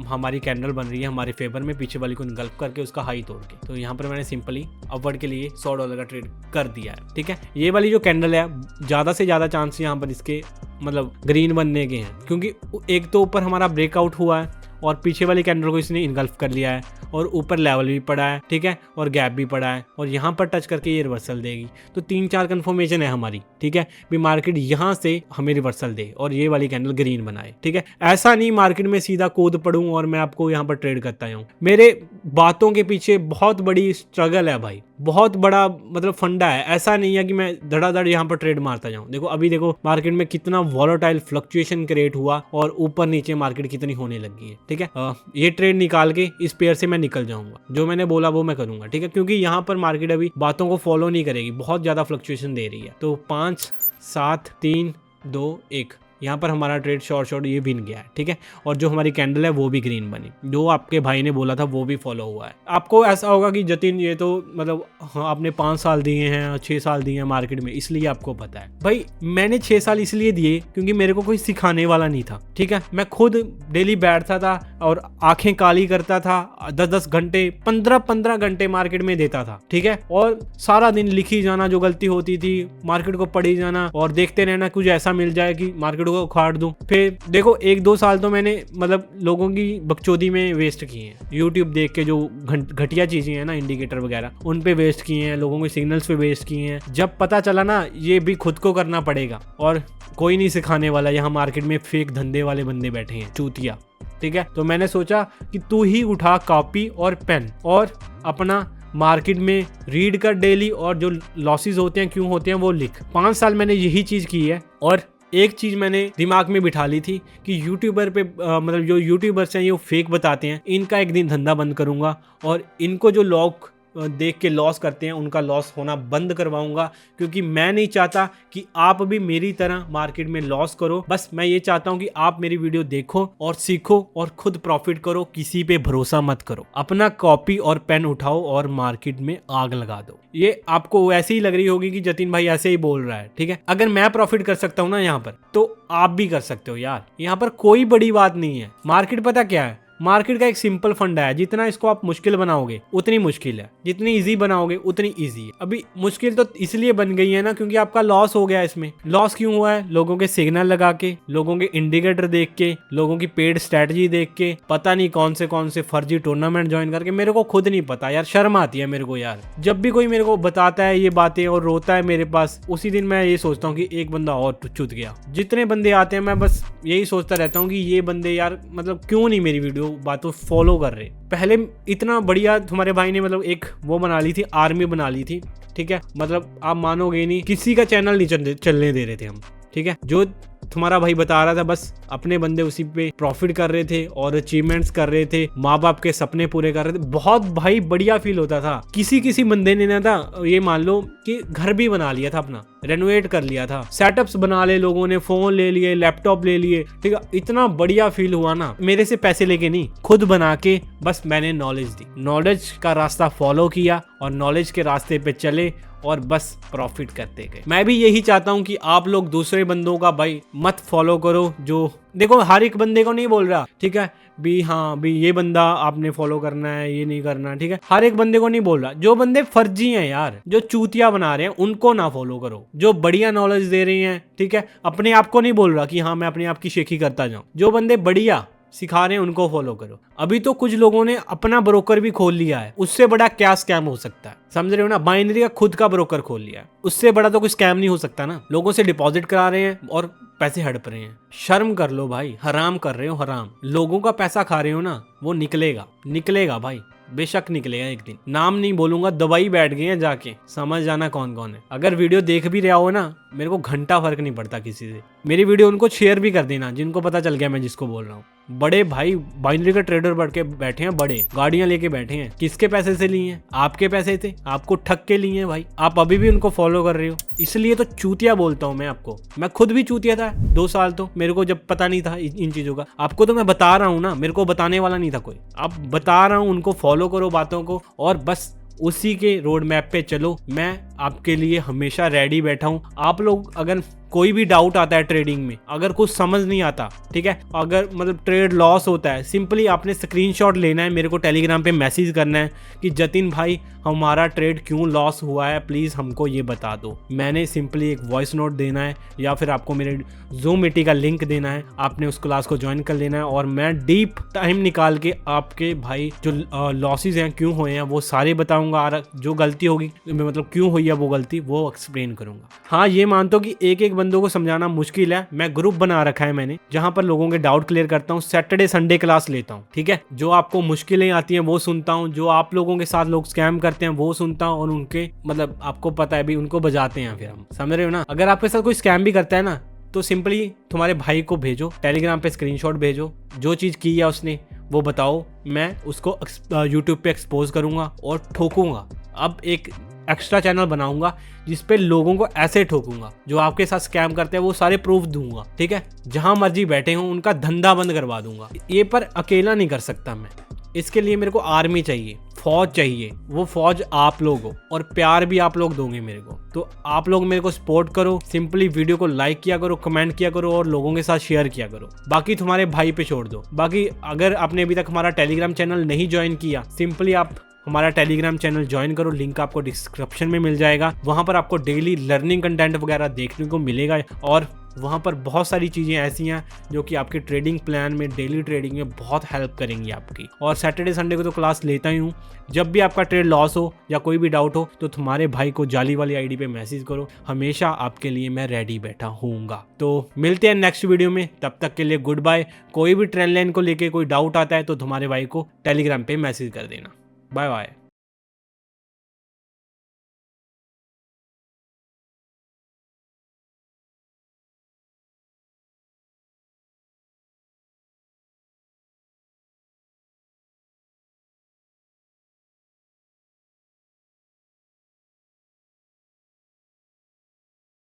हमारी कैंडल बन रही है हमारे फेवर में, पीछे वाली को निगल्फ करके उसका हाई तोड़ के, तो यहाँ पर मैंने सिंपली अपवर्ड के लिए $100 का ट्रेड कर दिया है, ठीक है। ये वाली जो कैंडल है, ज्यादा से ज्यादा चांस यहाँ पर इसके मतलब ग्रीन बनने के हैं, क्योंकि एक तो ऊपर हमारा ब्रेकआउट हुआ है और पीछे वाली कैंडल को इसने इनगल्फ कर लिया है, और ऊपर लेवल भी पड़ा है, ठीक है, और गैप भी पड़ा है, और यहाँ पर टच करके ये रिवर्सल देगी। तो 3-4 कंफर्मेशन है हमारी, ठीक है, भी मार्केट यहाँ से हमें रिवर्सल दे और ये वाली कैंडल ग्रीन बनाए, ठीक है। ऐसा नहीं मार्केट में सीधा कूद पड़ूं और मैं आपको यहाँ पर ट्रेड करता हूँ। मेरे बातों के पीछे बहुत बड़ी स्ट्रगल है भाई, बहुत बड़ा मतलब फंडा है। ऐसा नहीं है कि मैं धड़ाधड़ यहाँ पर ट्रेड मारता जाऊँ। देखो अभी देखो मार्केट में कितना वॉलेटाइल फ्लक्चुएशन क्रिएट हुआ और ऊपर नीचे मार्केट कितनी होने लगी है, ठीक है। ये ट्रेड निकाल के इस पेयर से मैं निकल जाऊंगा, जो मैंने बोला वो मैं करूंगा, ठीक है, क्योंकि यहाँ पर मार्केट अभी बातों को फॉलो नहीं करेगी, बहुत ज्यादा फ्लक्चुएशन दे रही है। तो 5 7 3 2 1 यहाँ पर हमारा ट्रेड शॉर्ट ये बिन गया है, ठीक है, और जो हमारी कैंडल है वो भी ग्रीन बनी, जो आपके भाई ने बोला था वो भी फॉलो हुआ है। आपको ऐसा होगा कि जतिन ये तो मतलब आपने 5 साल दिए हैं, 6 साल दिए हैं मार्केट में, इसलिए आपको पता है। भाई मैंने 6 साल इसलिए दिए क्योंकि मेरे को कोई सिखाने वाला नहीं था, ठीक है। मैं खुद डेली बैठता था और आंखें काली करता था, 10-10 घंटे 15-15 घंटे मार्केट में देता था, ठीक है, और सारा दिन लिखी जाना, जो गलती होती थी मार्केट को पढ़ी जाना और देखते रहना कुछ ऐसा मिल जाए कि मार्केट को उखाड़ दूं। फिर देखो 1-2 साल तो मैंने मतलब लोगों की बकचोदी में वेस्ट किए हैं, यूट्यूब देख के जो घटिया चीजें हैं ना, इंडिकेटर वगैरह, उन पे वेस्ट किए हैं, लोगों के सिग्नल्स पे वेस्ट किए हैं। जब पता चला ना ये भी खुद को करना पड़ेगा और कोई नहीं सिखाने वाला, यहाँ मार्केट में फेक धंधे वाले बंदे बैठे हैं, चूतिया, ठीक है। तो मैंने सोचा कि तू ही उठा कॉपी और पेन और अपना मार्केट में रीड कर डेली, और जो लॉसेस होते हैं क्यों होते हैं वो लिख। 5 साल मैंने यही चीज की है। और एक चीज मैंने दिमाग में बिठा ली थी कि यूट्यूबर पे मतलब जो यूट्यूबर्स हैं ये फेक बताते हैं, इनका एक दिन धंधा बंद करूंगा और इनको जो लोग देख के लॉस करते हैं उनका लॉस होना बंद करवाऊंगा, क्योंकि मैं नहीं चाहता कि आप भी मेरी तरह मार्केट में लॉस करो। बस मैं ये चाहता हूं कि आप मेरी वीडियो देखो और सीखो और खुद प्रॉफिट करो, किसी पे भरोसा मत करो। अपना कॉपी और पेन उठाओ और मार्केट में आग लगा दो। ये आपको ऐसे ही लग रही होगी कि जतिन भाई ऐसे ही बोल रहा है, ठीक है। अगर मैं प्रॉफिट कर सकता हूं ना यहाँ पर, तो आप भी कर सकते हो यार। यहाँ पर कोई बड़ी बात नहीं है। मार्केट पता क्या है, मार्केट का एक सिंपल फंडा है, जितना इसको आप मुश्किल बनाओगे उतनी मुश्किल है, जितनी इजी बनाओगे उतनी इजी है। अभी मुश्किल तो इसलिए बन गई है ना क्योंकि आपका लॉस हो गया। इसमें लॉस क्यों हुआ है? लोगों के सिग्नल लगा के, लोगों के इंडिकेटर देख के, लोगों की पेड स्ट्रेटजी देख के, पता नहीं कौन से फर्जी टूर्नामेंट ज्वाइन करके। मेरे को खुद नहीं पता यार, शर्म आती है मेरे को यार। जब भी कोई मेरे को बताता है ये बातें और रोता है मेरे पास, उसी दिन मैं ये सोचता हूँ कि एक बंदा और चुत गया। जितने बंदे आते हैं मैं बस यही सोचता रहता हूँ कि ये बंदे यार मतलब क्यों नहीं मेरी वीडियो बातों फॉलो कर रहे। पहले इतना बढ़िया तुम्हारे भाई ने मतलब एक वो बना ली थी, आर्मी बना ली थी, ठीक है। मतलब आप मानोगे नहीं, किसी का चैनल नहीं चलने दे रहे थे हम, ठीक है। जो तुम्हारा भाई बता रहा था बस अपने बंदे उसी पे प्रॉफिट कर रहे थे और अचीवमेंट्स कर रहे थे, माँ बाप के सपने पूरे कर रहे थे। बहुत भाई बढ़िया फील होता था। किसी बंदे ने ना था, ये मान लो कि घर भी बना लिया था, अपना रेनोवेट कर लिया था, सेटअप्स बना ले लोगों ने, फोन ले लिए, लैपटॉप ले लिए, ठीक है। इतना बढ़िया फील हुआ ना, मेरे से पैसे लेके नहीं, खुद बना के बस मैंने नॉलेज दी, नॉलेज का रास्ता फॉलो किया और नॉलेज के रास्ते पे चले और बस प्रॉफिट करते गए। मैं भी यही चाहता हूं कि आप लोग दूसरे बंदों का भाई मत फॉलो करो। जो देखो हर एक बंदे को नहीं बोल रहा, ठीक है भी, हाँ भी ये बंदा आपने फॉलो करना है, ये नहीं करना, ठीक है। हर एक बंदे को नहीं बोल रहा। जो बंदे फर्जी हैं यार, जो चूतिया बना रहे हैं, उनको ना फॉलो करो। जो बढ़िया नॉलेज दे रहे हैं, ठीक है, अपने आप को नहीं बोल रहा कि हाँ मैं अपने आप की शेखी करता जाऊं। जो बंदे बढ़िया सिखा रहे हैं उनको फॉलो करो। अभी तो कुछ लोगों ने अपना ब्रोकर भी खोल लिया है, उससे बड़ा क्या स्कैम हो सकता है, समझ रहे हो ना। बाइनरी का खुद का ब्रोकर खोल लिया है, उससे बड़ा तो कोई स्कैम नहीं हो सकता ना। लोगों से डिपॉजिट करा रहे हैं और पैसे हड़प रहे हैं। शर्म कर लो भाई, हराम कर रहे हो, हराम। लोगों का पैसा खा रहे हो ना, वो निकलेगा भाई, बेशक निकलेगा एक दिन। नाम नहीं बोलूंगा, दवाई बैठ गए हैं, जाके समझ जाना कौन कौन है। अगर वीडियो देख भी रहा हो ना, मेरे को घंटा फर्क नहीं पड़ता किसी से। मेरी वीडियो उनको शेयर भी कर देना जिनको पता चल गया मैं जिसको बोल रहा हूँ। बड़े भाई बाइनरी का ट्रेडर बढ़ के बैठे हैं, बड़े गाड़ियां लेके बैठे हैं। किसके पैसे से लिए हैं? आपके पैसे थे, आपको ठग के लिए हैं भाई। आप अभी भी उनको फॉलो कर रहे हो, इसलिए तो चूतिया बोलता हूँ मैं आपको। मैं खुद भी चूतिया था 2 साल, तो मेरे को जब पता नहीं था इन चीजों का। आपको तो मैं बता रहा हूँ ना, मेरे को बताने वाला नहीं था कोई। अब बता रहा हूँ, उनको फॉलो करो बातों को और बस उसी के रोड मैप पे चलो। मैं आपके लिए हमेशा रेडी बैठा हूँ। आप लोग अगर कोई भी डाउट आता है ट्रेडिंग में, अगर कुछ समझ नहीं आता, ठीक है, अगर मतलब ट्रेड लॉस होता है, सिंपली आपने स्क्रीनशॉट लेना है, मेरे को टेलीग्राम पे मैसेज करना है कि जतिन भाई हमारा ट्रेड क्यों लॉस हुआ है, प्लीज़ हमको ये बता दो। मैंने सिंपली एक वॉइस नोट देना है या फिर आपको मेरे जूम मीटिंग का लिंक देना है, आपने उस क्लास को ज्वाइन कर लेना है और मैं डीप टाइम निकाल के आपके भाई जो लॉसेज हैं क्यों हुए हैं वो सारे बताऊंगा, और जो गलती होगी मतलब क्यों हुई है वो गलती वो एक्सप्लेन करूंगा। हाँ, ये मानता हूँ कि एक एक बंदों को समझाना मुश्किल है, मैं ग्रुप बना रखा है मैंने जहां पर लोगों के डाउट क्लियर करता हूँ, सैटरडे संडे क्लास लेता हूँ, ठीक है। जो आपको मुश्किलें आती हैं वो सुनता हूँ, जो आप लोगों के साथ लोग स्कैम करते हैं वो सुनता हूँ, और उनके मतलब आपको पता है भी उनको बजाते हैं, फिर हम समझ रहे हो ना। अगर आपके साथ कोई स्कैम भी करता है ना तो सिंपली तुम्हारे भाई को भेजो, टेलीग्राम पे स्क्रीनशॉट भेजो, जो चीज़ की है उसने वो बताओ, मैं उसको यूट्यूब पे एक्सपोज करूंगा और ठोकूंगा। अब एक एक्स्ट्रा चैनल बनाऊंगा जिस पे लोगों को ऐसे ठोकूंगा, जो आपके साथ स्कैम करते हैं वो सारे प्रूफ दूंगा, ठीक है। जहां मर्जी बैठे हों उनका धंधा बंद करवा दूंगा। ये पर अकेला नहीं कर सकता मैं, इसके लिए मेरे को आर्मी चाहिए, फौज चाहिए, वो फौज आप लोग हो और प्यार भी आप लोग दोगे मेरे को। तो आप लोग मेरे को सपोर्ट करो, सिंपली वीडियो को लाइक किया करो, कमेंट किया करो और लोगों के साथ शेयर किया करो। बाकी तुम्हारे भाई पे छोड़ दो। बाकी अगर आपने अभी तक हमारा टेलीग्राम चैनल नहीं ज्वाइन किया, सिंपली आप हमारा टेलीग्राम चैनल ज्वाइन करो, लिंक आपको डिस्क्रिप्शन में मिल जाएगा। वहाँ पर आपको डेली लर्निंग कंटेंट वगैरह देखने को मिलेगा और वहाँ पर बहुत सारी चीज़ें ऐसी हैं जो कि आपके ट्रेडिंग प्लान में, डेली ट्रेडिंग में बहुत हेल्प करेंगी आपकी। और सैटरडे संडे को तो क्लास लेता ही हूँ। जब भी आपका ट्रेड लॉस हो या कोई भी डाउट हो तो तुम्हारे भाई को जाली वाली आईडी पे मैसेज करो, हमेशा आपके लिए मैं रेडी बैठा हूँगा। तो मिलते हैं नेक्स्ट वीडियो में, तब तक के लिए गुड बाय। कोई भी ट्रेंड लाइन को लेके कोई डाउट आता है तो तुम्हारे भाई को टेलीग्राम पे मैसेज कर देना। Bye bye.